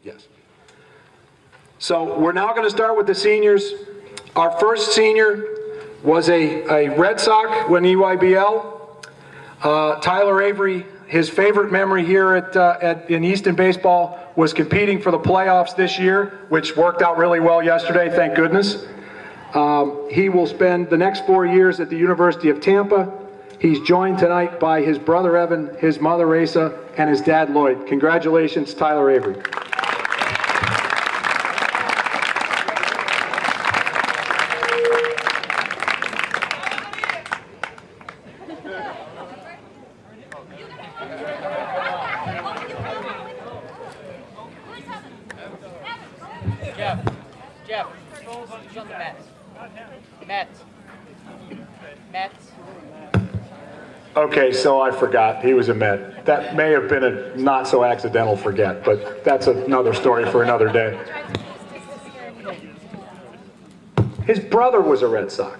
Yes. So we're now going to start with the seniors. Our first senior was a Red Sox when EYBL. Tyler Avery, his favorite memory here in Easton Baseball was competing for the playoffs this year, which worked out really well yesterday, thank goodness. He will spend the next 4 years at the University of Tampa. He's joined tonight by his brother Evan, his mother Asa, and his dad Lloyd. Congratulations, Tyler Avery. Jeff, on the Matt. Okay, so I forgot. He was a Met. That may have been a not so accidental forget, but that's another story for another day. His brother was a Red Sox.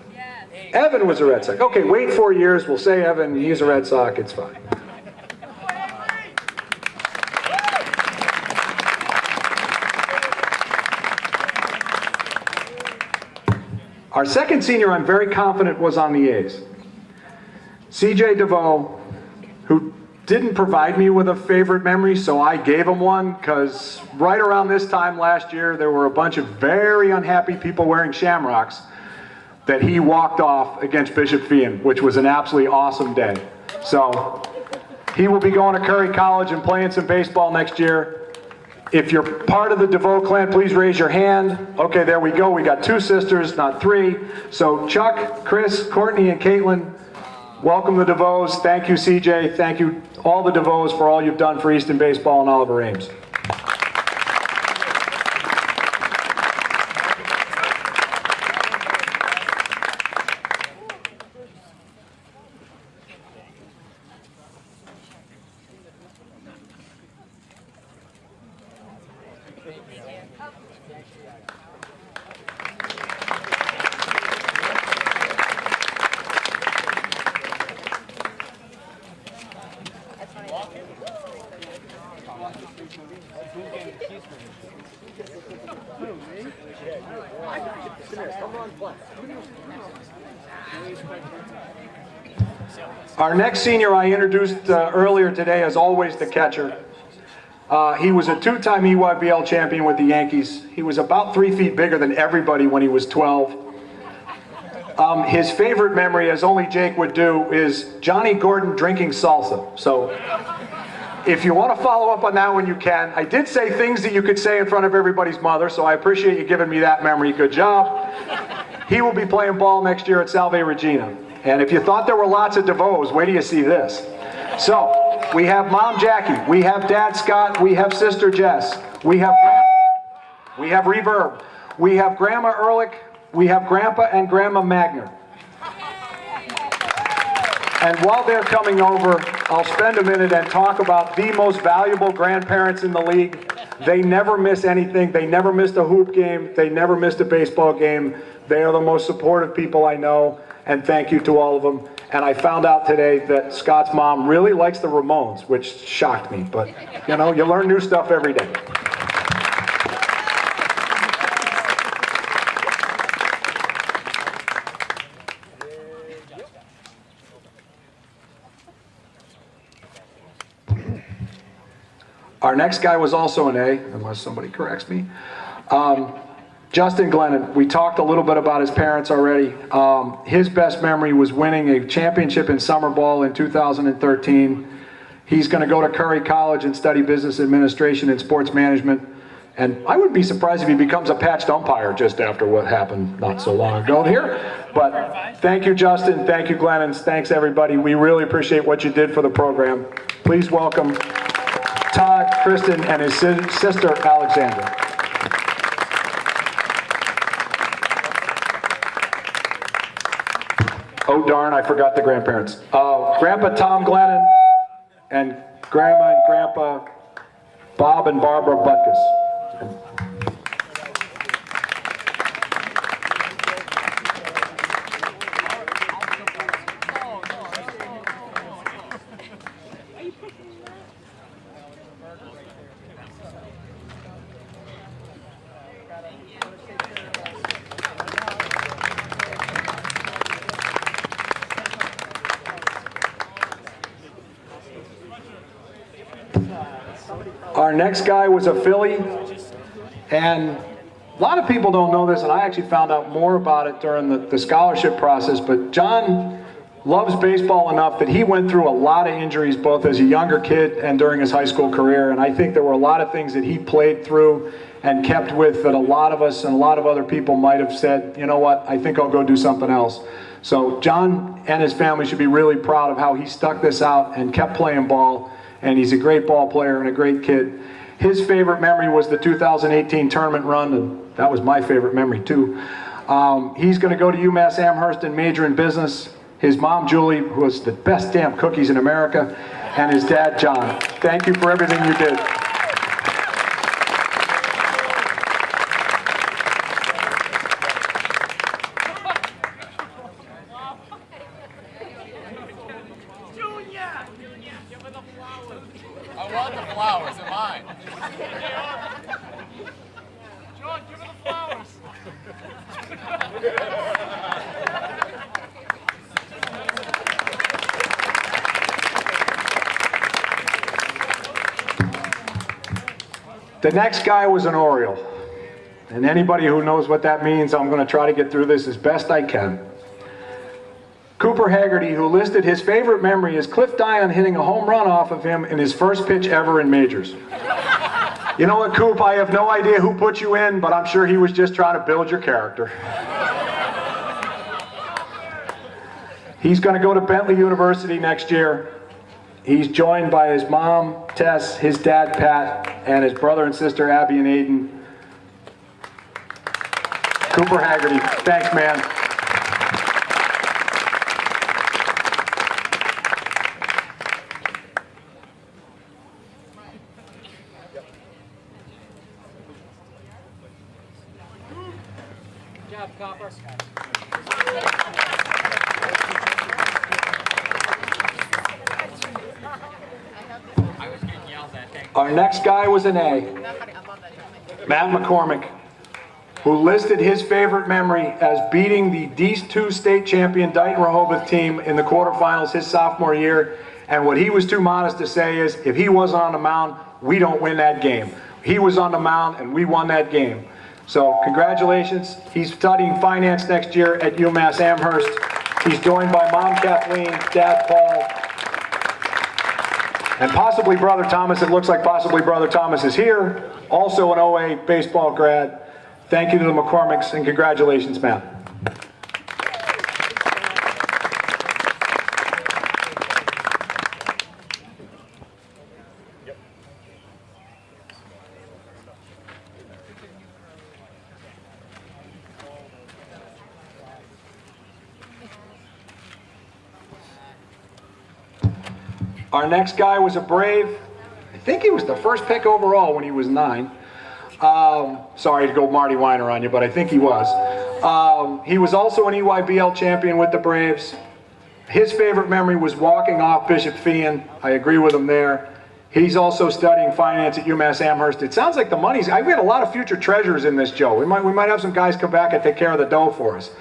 Evan was a Red Sox. Okay, wait 4 years. We'll say Evan, he's a Red Sox. It's fine. Our second senior, I'm very confident, was on the A's. CJ DeVoe, who didn't provide me with a favorite memory, so I gave him one, because right around this time last year, there were a bunch of very unhappy people wearing shamrocks that he walked off against Bishop Feehan, which was an absolutely awesome day. So he will be going to Curry College and playing some baseball next year. If you're part of the DeVoe clan, please raise your hand. Okay, there we go. We got 2 sisters, not 3. So Chuck, Chris, Courtney, and Caitlin, welcome the DeVoes. Thank you, CJ. Thank you, all the DeVoes, for all you've done for Easton Baseball and Oliver Ames. Our next senior I introduced earlier today is always the catcher. He was a 2-time EYBL champion with the Yankees. He was about 3 feet bigger than everybody when he was 12. His favorite memory, as only Jake would do, is Johnny Gordon drinking salsa. So if you want to follow up on that one, you can. I did say things that you could say in front of everybody's mother, so I appreciate you giving me that memory. Good job. He will be playing ball next year at Salve Regina. And if you thought there were lots of DeVoes, wait till you see this. So we have Mom Jackie, we have Dad Scott, we have Sister Jess, we have Reverb, we have Grandma Ehrlich, we have Grandpa and Grandma Magner. And while they're coming over, I'll spend a minute and talk about the most valuable grandparents in the league. They never miss anything. They never missed a hoop game. They never missed a baseball game. They are the most supportive people I know, and thank you to all of them. And I found out today that Scott's mom really likes the Ramones, which shocked me, but you know, you learn new stuff every day. Our next guy was also an A, unless somebody corrects me. Justin Glennon. We talked a little bit about his parents already. His best memory was winning a championship in summer ball in 2013. He's going to go to Curry College and study business administration and sports management. And I wouldn't be surprised if he becomes a patched umpire just after what happened not so long ago here. But thank you, Justin. Thank you, Glennon. Thanks, everybody. We really appreciate what you did for the program. Please welcome Todd, Kristen, and his sister, Alexandra. Oh darn, I forgot the grandparents. Grandpa Tom Glennon and Grandma and Grandpa Bob and Barbara Butkus. Our next guy was a Philly, and a lot of people don't know this, and I actually found out more about it during the scholarship process, but John loves baseball enough that he went through a lot of injuries both as a younger kid and during his high school career, and I think there were a lot of things that he played through and kept with that a lot of us and a lot of other people might have said, you know what, I think I'll go do something else. So John and his family should be really proud of how he stuck this out and kept playing ball, and he's a great ball player and a great kid. His favorite memory was the 2018 tournament run, and that was my favorite memory too. He's going to go to UMass Amherst and major in business. His mom, Julie, who was the best damn cookies in America, and his dad, John. Thank you for everything you did. I want the flowers, they're mine. John, give her the flowers. The next guy was an Oriole. And anybody who knows what that means, I'm going to try to get through this as best I can. Cooper Haggerty, who listed his favorite memory as Cliff Dion hitting a home run off of him in his first pitch ever in majors. You know what, Coop, I have no idea who put you in, but I'm sure he was just trying to build your character. He's going to go to Bentley University next year. He's joined by his mom, Tess, his dad, Pat, and his brother and sister, Abby and Aiden. Cooper Haggerty, thanks, man. Good job, Copper. I was getting yelled at. Our next guy was an A, Matt McCormick, who listed his favorite memory as beating the D2 state champion Dighton Rehoboth team in the quarterfinals his sophomore year. And what he was too modest to say is, if he wasn't on the mound, we don't win that game. He was on the mound and we won that game. So congratulations. He's studying finance next year at UMass Amherst. He's joined by mom Kathleen, dad Paul, and possibly brother Thomas. It looks like possibly brother Thomas is here, also an OA baseball grad. Thank you to the McCormicks and congratulations, Matt. Our next guy was a Brave. I think he was the first pick overall when he was 9. Sorry to go Marty Weiner on you, but I think he was. He was also an EYBL champion with the Braves. His favorite memory was walking off Bishop Feehan. I agree with him there. He's also studying finance at UMass Amherst. It sounds like the money's, we got a lot of future treasures in this, Joe. We might have some guys come back and take care of the dough for us.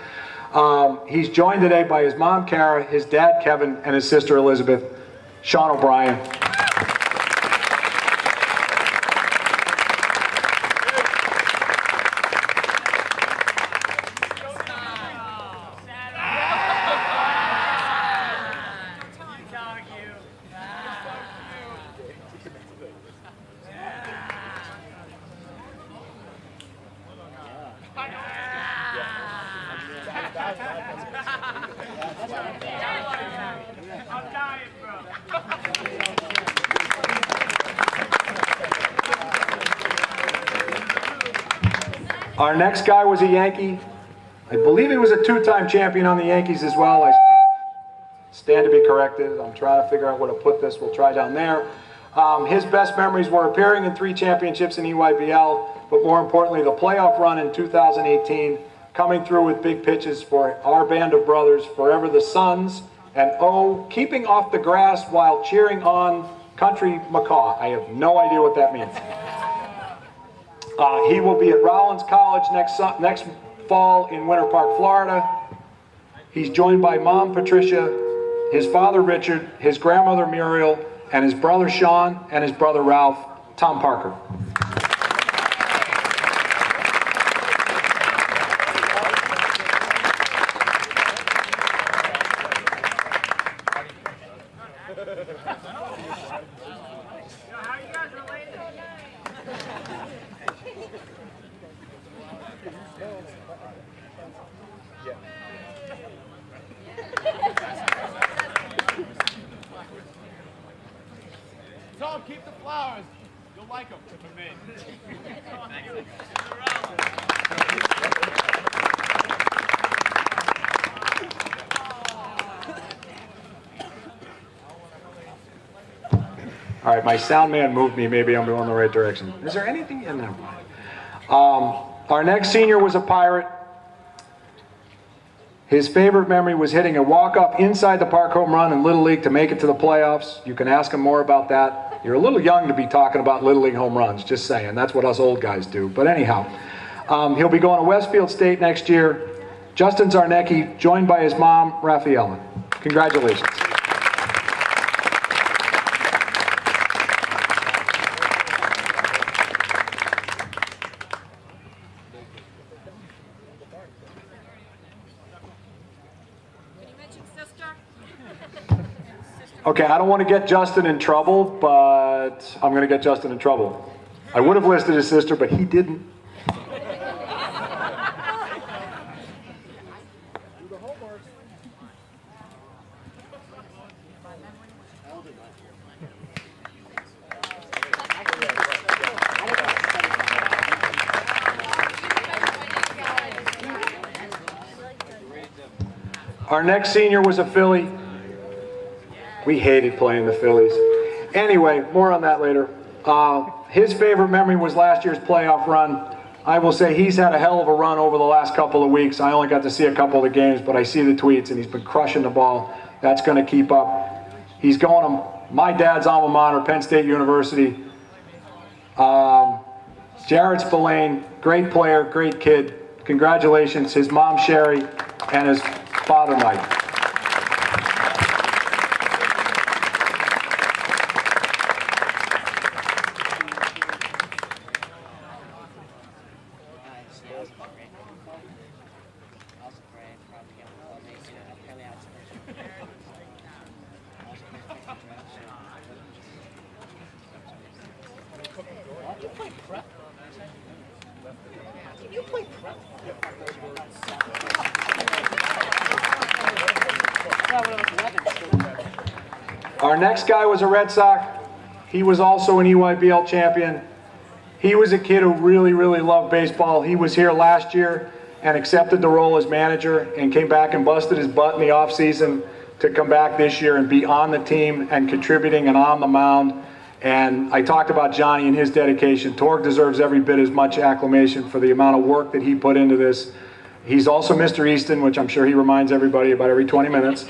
He's joined today by his mom, Kara, his dad, Kevin, and his sister, Elizabeth. Sean O'Brien. I'm dying, bro. Our next guy was a Yankee. I believe he was a 2-time champion on the Yankees as well. I stand to be corrected. I'm trying to figure out where to put this. We'll try down there. His best memories were appearing in 3 championships in EYBL, but more importantly, the playoff run in 2018, coming through with big pitches for our band of brothers, Forever the Suns, and keeping off the grass while cheering on Country Macaw. I have no idea what that means. He will be at Rollins College next fall in Winter Park, Florida. He's joined by mom, Patricia, his father, Richard, his grandmother, Muriel, and his brother, Sean, and his brother, Ralph. Tom Parker. Tom, keep the flowers. You'll like them. All right, my sound man moved me. Maybe I'm going in the right direction. Is there anything in there? Our next senior was a Pirate. His favorite memory was hitting a walk-up inside the park home run in Little League to make it to the playoffs. You can ask him more about that. You're a little young to be talking about Little League home runs, just saying. That's what us old guys do. But anyhow, he'll be going to Westfield State next year. Justin Zarnecki, joined by his mom, Rafaela. Congratulations. Okay, I don't want to get Justin in trouble, but I'm going to get Justin in trouble. I would have listed his sister, but he didn't. Our next senior was a Philly. We hated playing the Phillies. Anyway, more on that later. His favorite memory was last year's playoff run. I will say he's had a hell of a run over the last couple of weeks. I only got to see a couple of the games, but I see the tweets, and he's been crushing the ball. That's going to keep up. He's going to my dad's alma mater, Penn State University. Jared Spillane, great player, great kid. Congratulations, his mom, Sherry, and his father, Mike. Our next guy was a Red Sox. He was also an EYBL champion. He was a kid who really, really loved baseball. He was here last year and accepted the role as manager and came back and busted his butt in the offseason to come back this year and be on the team and contributing and on the mound. And I talked about Johnny and his dedication. Torg deserves every bit as much acclamation for the amount of work that he put into this. He's also Mr. Easton, which I'm sure he reminds everybody about every 20 minutes.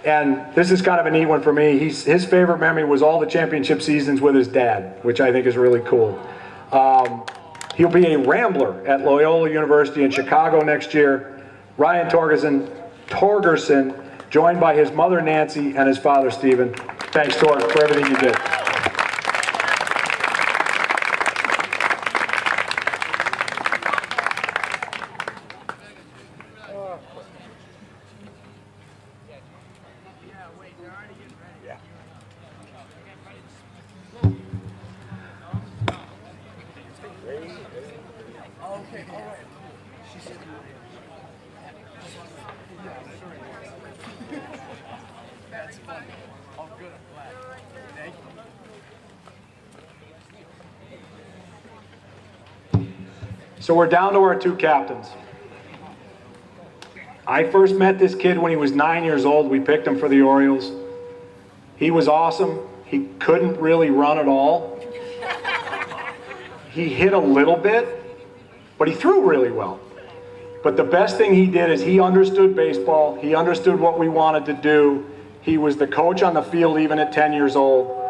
And this is kind of a neat one for me. His favorite memory was all the championship seasons with his dad, which I think is really cool. He'll be a Rambler at Loyola University in Chicago next year. Ryan Torgerson, joined by his mother Nancy and his father Stephen. Thanks, Torg, for everything you did. So we're down to our two captains. I first met this kid when he was 9 years old. We picked him for the Orioles. He was awesome. He couldn't really run at all. He hit a little bit, but he threw really well. But the best thing he did is he understood baseball. He understood what we wanted to do. He was the coach on the field even at 10 years old.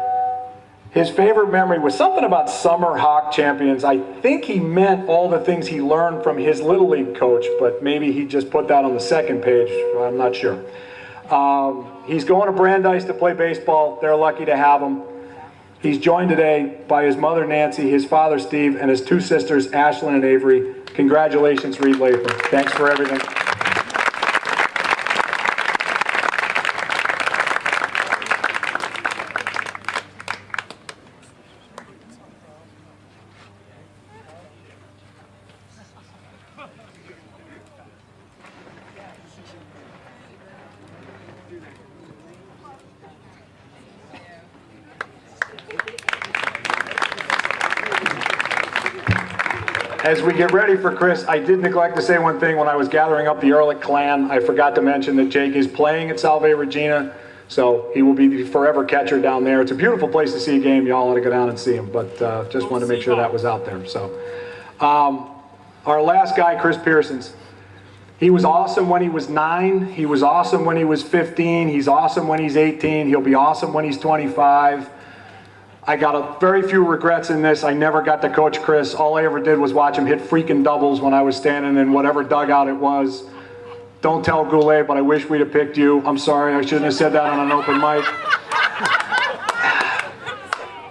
His favorite memory was something about summer Hawk champions. I think he meant all the things he learned from his Little League coach, but maybe he just put that on the second page. I'm not sure. He's going to Brandeis to play baseball. They're lucky to have him. He's joined today by his mother, Nancy, his father, Steve, and his two sisters, Ashlyn and Avery. Congratulations, Reed Latham. Thanks for everything. As we get ready for Chris, I did neglect to say one thing when I was gathering up the Ehrlich clan. I forgot to mention that Jake is playing at Salve Regina, so he will be the forever catcher down there. It's a beautiful place to see a game. You all ought to go down and see him, but just wanted to make sure that was out there. So, our last guy, Chris Pearsons. He was awesome when he was 9. He was awesome when he was 15. He's awesome when he's 18. He'll be awesome when he's 25. I got a very few regrets in this. I never got to coach Chris. All I ever did was watch him hit freaking doubles when I was standing in whatever dugout it was. Don't tell Goulet, but I wish we'd have picked you. I'm sorry, I shouldn't have said that on an open mic.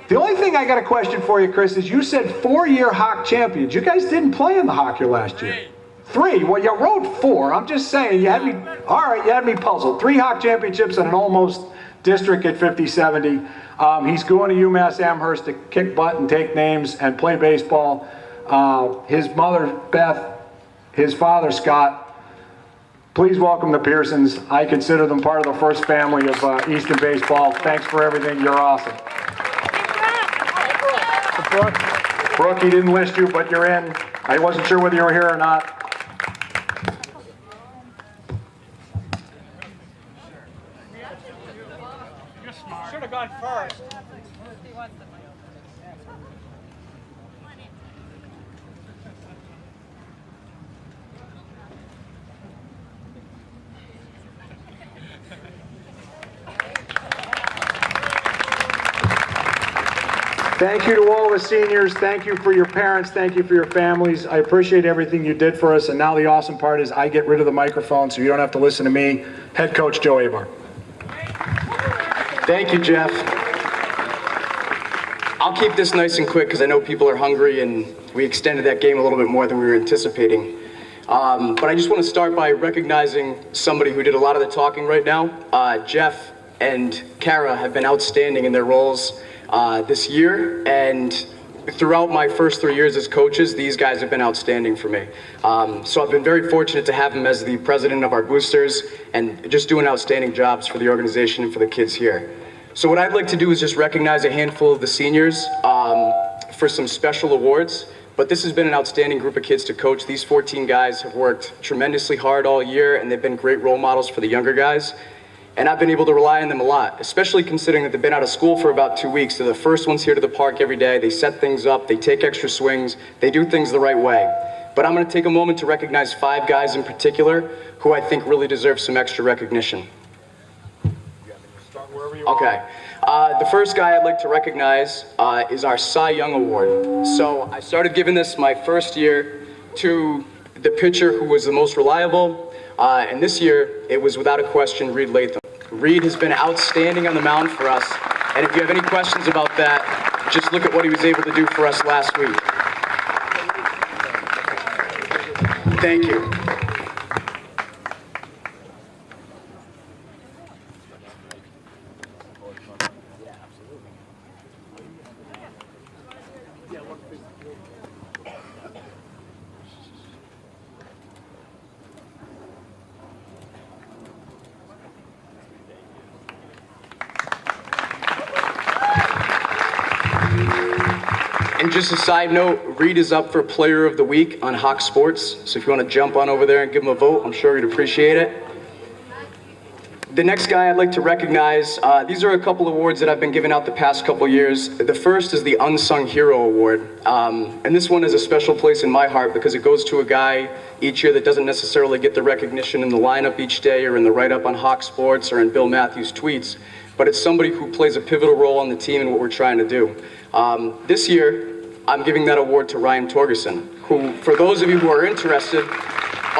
The only thing I got a question for you, Chris, is you said 4-year Hawk champions. You guys didn't play in the Hawk last year. 3? Well, you wrote 4. I'm just saying, you had me, all right, you had me puzzled. 3 Hawk championships and an almost district at 50-70. He's going to UMass Amherst to kick butt and take names and play baseball. His mother, Beth, his father, Scott. Please welcome the Pearsons. I consider them part of the first family of Easton baseball. Thanks for everything. You're awesome. Brooke, he didn't list you, but you're in. I wasn't sure whether you were here or not. Should have gone first. Thank you to all the seniors. Thank you for your parents. Thank you for your families. I appreciate everything you did for us. And now the awesome part is I get rid of the microphone so you don't have to listen to me. Head coach Joe Abar. Thank you, Jeff. I'll keep this nice and quick because I know people are hungry and we extended that game a little bit more than we were anticipating. But I just want to start by recognizing somebody who did a lot of the talking right now. Jeff and Kara have been outstanding in their roles this year, and throughout my first 3 years as coaches, these guys have been outstanding for me. So I've been very fortunate to have them as the president of our boosters and just doing outstanding jobs for the organization and for the kids here. So what I'd like to do is just recognize a handful of the seniors for some special awards. But this has been an outstanding group of kids to coach. These 14 guys have worked tremendously hard all year, and they've been great role models for the younger guys. And I've been able to rely on them a lot, especially considering that they've been out of school for about 2 weeks. They're the first ones here to the park every day. They set things up, they take extra swings, they do things the right way. But I'm gonna take a moment to recognize 5 guys in particular who I think really deserve some extra recognition. Start wherever you are. Okay. The first guy I'd like to recognize is our Cy Young Award. So I started giving this my first year to the pitcher who was the most reliable, and this year it was without a question Reed Latham. Reed has been outstanding on the mound for us, and if you have any questions about that, just look at what he was able to do for us last week. Thank you. And just a side note, Reed is up for Player of the Week on Hawk Sports, so if you want to jump on over there and give him a vote, I'm sure he'd appreciate it. The next guy I'd like to recognize, these are a couple awards that I've been giving out the past couple years. The first is the Unsung Hero Award, and this one has a special place in my heart because it goes to a guy each year that doesn't necessarily get the recognition in the lineup each day or in the write-up on Hawk Sports or in Bill Matthews' tweets, but it's somebody who plays a pivotal role on the team and what we're trying to do. This year, I'm giving that award to Ryan Torgerson, who, for those of you who are interested,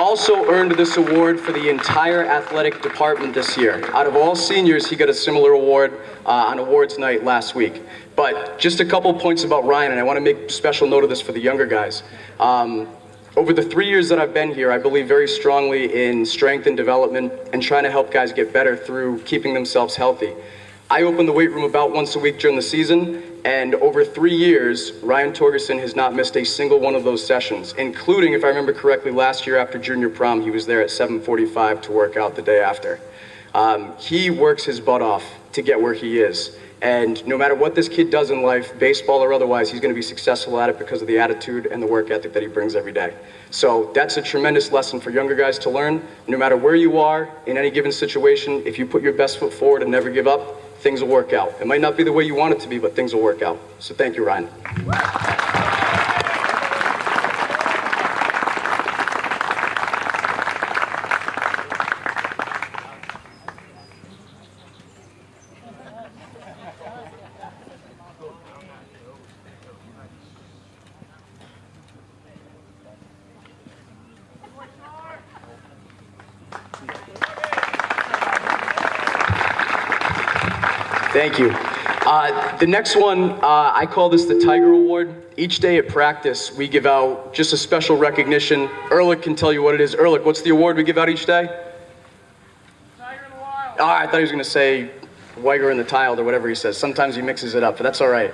also earned this award for the entire athletic department this year. Out of all seniors, he got a similar award on awards night last week. But just a couple points about Ryan, and I want to make special note of this for the younger guys. Over the 3 years that I've been here, I believe very strongly in strength and development and trying to help guys get better through keeping themselves healthy. I open the weight room about once a week during the season, and over 3 years, Ryan Torgerson has not missed a single one of those sessions, including, if I remember correctly, last year after junior prom, he was there at 7:45 to work out the day after. He works his butt off to get where he is. And no matter what this kid does in life, baseball or otherwise, he's going to be successful at it because of the attitude and the work ethic that he brings every day. So that's a tremendous lesson for younger guys to learn. No matter where you are in any given situation, if you put your best foot forward and never give up, things will work out. It might not be the way you want it to be, but things will work out. So thank you, Ryan. Thank you. The next one, I call this the Tiger Award. Each day at practice, we give out just a special recognition. Ehrlich can tell you what it is. Ehrlich, what's the award we give out each day? Tiger in the Wild. Oh, I thought he was going to say Weiger in the Tiled or whatever he says. Sometimes he mixes it up, but that's all right.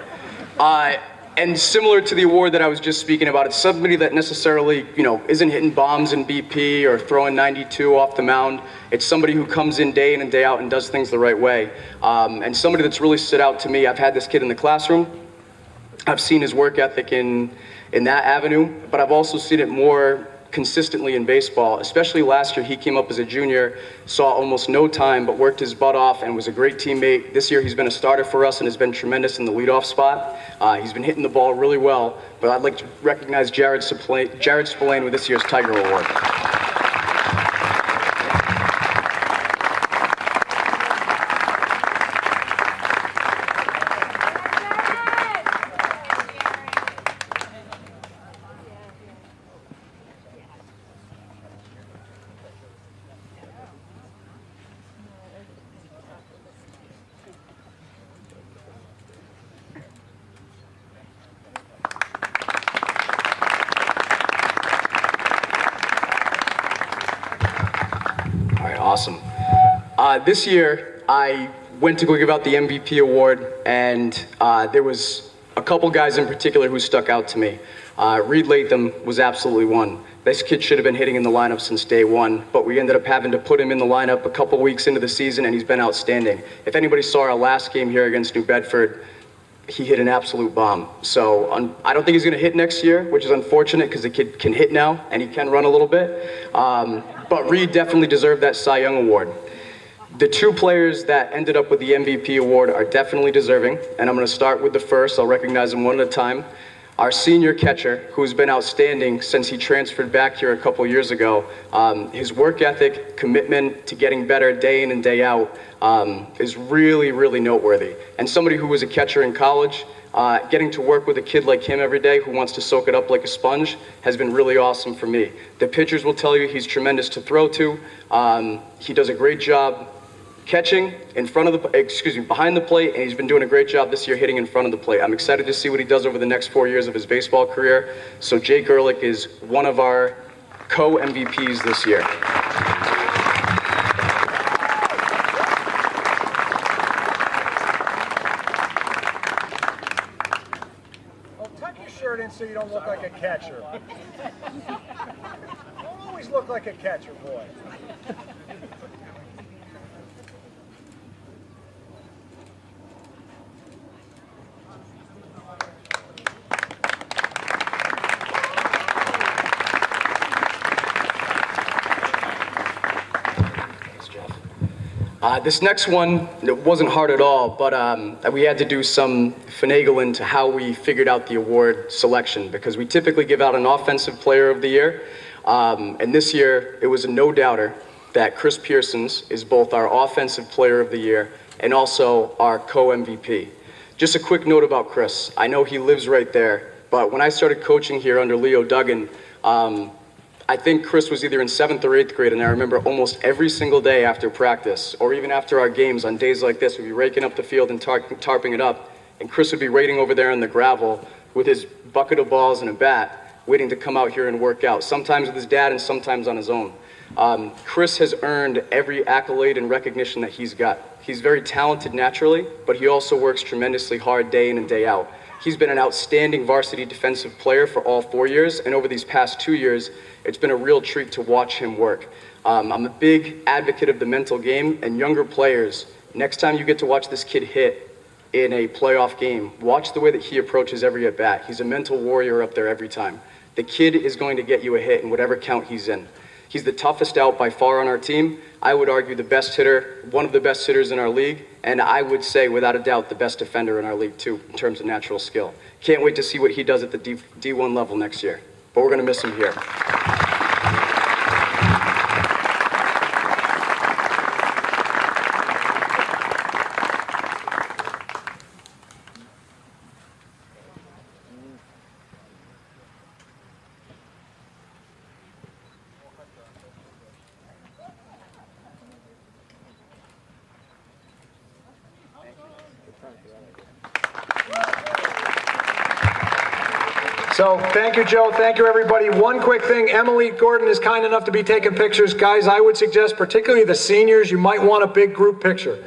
And similar to the award that I was just speaking about, it's somebody that necessarily, isn't hitting bombs in BP or throwing 92 off the mound. It's somebody who comes in and day out and does things the right way. And somebody that's really stood out to me, I've had this kid in the classroom. I've seen his work ethic in that avenue, but I've also seen it more consistently in baseball. Especially last year, he came up as a junior, saw almost no time, but worked his butt off and was a great teammate. This year, he's been a starter for us and has been tremendous in the leadoff spot. He's been hitting the ball really well, but I'd like to recognize Jared Spillane with this year's Tiger Award. Awesome. This year, I went to go give out the MVP award, and there was a couple guys in particular who stuck out to me. Reed Latham was absolutely one. This kid should have been hitting in the lineup since day one, but we ended up having to put him in the lineup a couple weeks into the season, and he's been outstanding. If anybody saw our last game here against New Bedford, he hit an absolute bomb. So I don't think he's going to hit next year, which is unfortunate because the kid can hit now and he can run a little bit. But Reed definitely deserved that Cy Young Award. The two players that ended up with the MVP award are definitely deserving, and I'm going to start with the first. I'll recognize them one at a time. Our senior catcher, who's been outstanding since he transferred back here a couple years ago. His work ethic, commitment to getting better day in and day out is really, really noteworthy. And somebody who was a catcher in college, getting to work with a kid like him every day who wants to soak it up like a sponge has been really awesome for me. The pitchers will tell you he's tremendous to throw to. He does a great job catching behind the plate, and he's been doing a great job this year hitting in front of the plate. I'm excited to see what he does over the next 4 years of his baseball career. So Jake Ehrlich is one of our co-MVPs this year. Well, tuck your shirt in so you don't look like a catcher. Don't always look like a catcher, boy. This next one, it wasn't hard at all, but we had to do some finagling to how we figured out the award selection, because we typically give out an offensive player of the year, and this year it was a no-doubter that Chris Pearsons is both our offensive player of the year and also our co-MVP. Just a quick note about Chris. I know he lives right there, but when I started coaching here under Leo Duggan, I think Chris was either in 7th or 8th grade, and I remember almost every single day after practice, or even after our games on days like this, we'd be raking up the field and tarping it up, and Chris would be waiting over there in the gravel with his bucket of balls and a bat, waiting to come out here and work out, sometimes with his dad and sometimes on his own. Chris has earned every accolade and recognition that he's got. He's very talented naturally, but he also works tremendously hard day in and day out. He's been an outstanding varsity defensive player for all 4 years, and over these past 2 years, it's been a real treat to watch him work. I'm a big advocate of the mental game, and younger players, next time you get to watch this kid hit in a playoff game, watch the way that he approaches every at-bat. He's a mental warrior up there every time. The kid is going to get you a hit in whatever count he's in. He's the toughest out by far on our team. I would argue the best hitter, one of the best hitters in our league, and I would say, without a doubt, the best defender in our league, too, in terms of natural skill. Can't wait to see what he does at the D1 level next year. But we're going to miss him here. So thank you, Joe. Thank you, everybody. One quick thing. Emily Gordon is kind enough to be taking pictures. Guys, I would suggest, particularly the seniors, you might want a big group picture.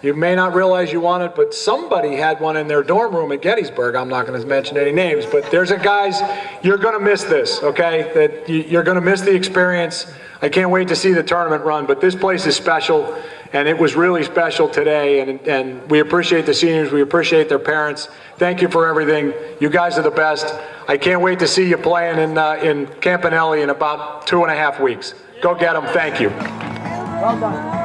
You may not realize you want it, but somebody had one in their dorm room at Gettysburg. I'm not going to mention any names, but there's a guys, you're going to miss this, okay? That you're going to miss the experience. I can't wait to see the tournament run, but this place is special, and it was really special today, and we appreciate the seniors. We appreciate their parents. Thank you for everything. You guys are the best. I can't wait to see you playing in Campanelli in about 2.5 weeks. Go get them. Thank you. Well done.